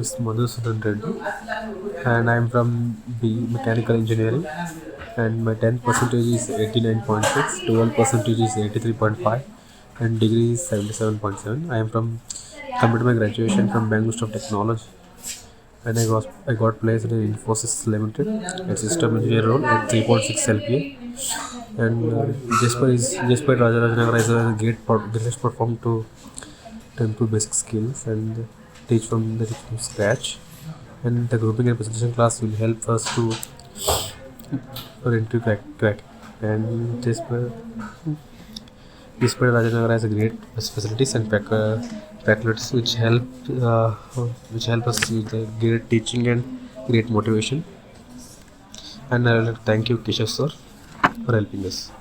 is Madhusudan Reddy, and I am from B Mechanical Engineering, and my 10th percentage is 89.6, 12 percentage is 83.5, and degree is 77.7. I am from completed my graduation from Bangalore of Technology, and I got placed in Infosys Limited at system engineer role at 3.6 LPA. And Jspider is a great platform to improve basic skills and teach from scratch. And the grouping and presentation class will help us to for into crack. And Jspider has a great facilities and faculties which help us with the great teaching and great motivation. And I would like to thank you, Keshav sir, for helping us.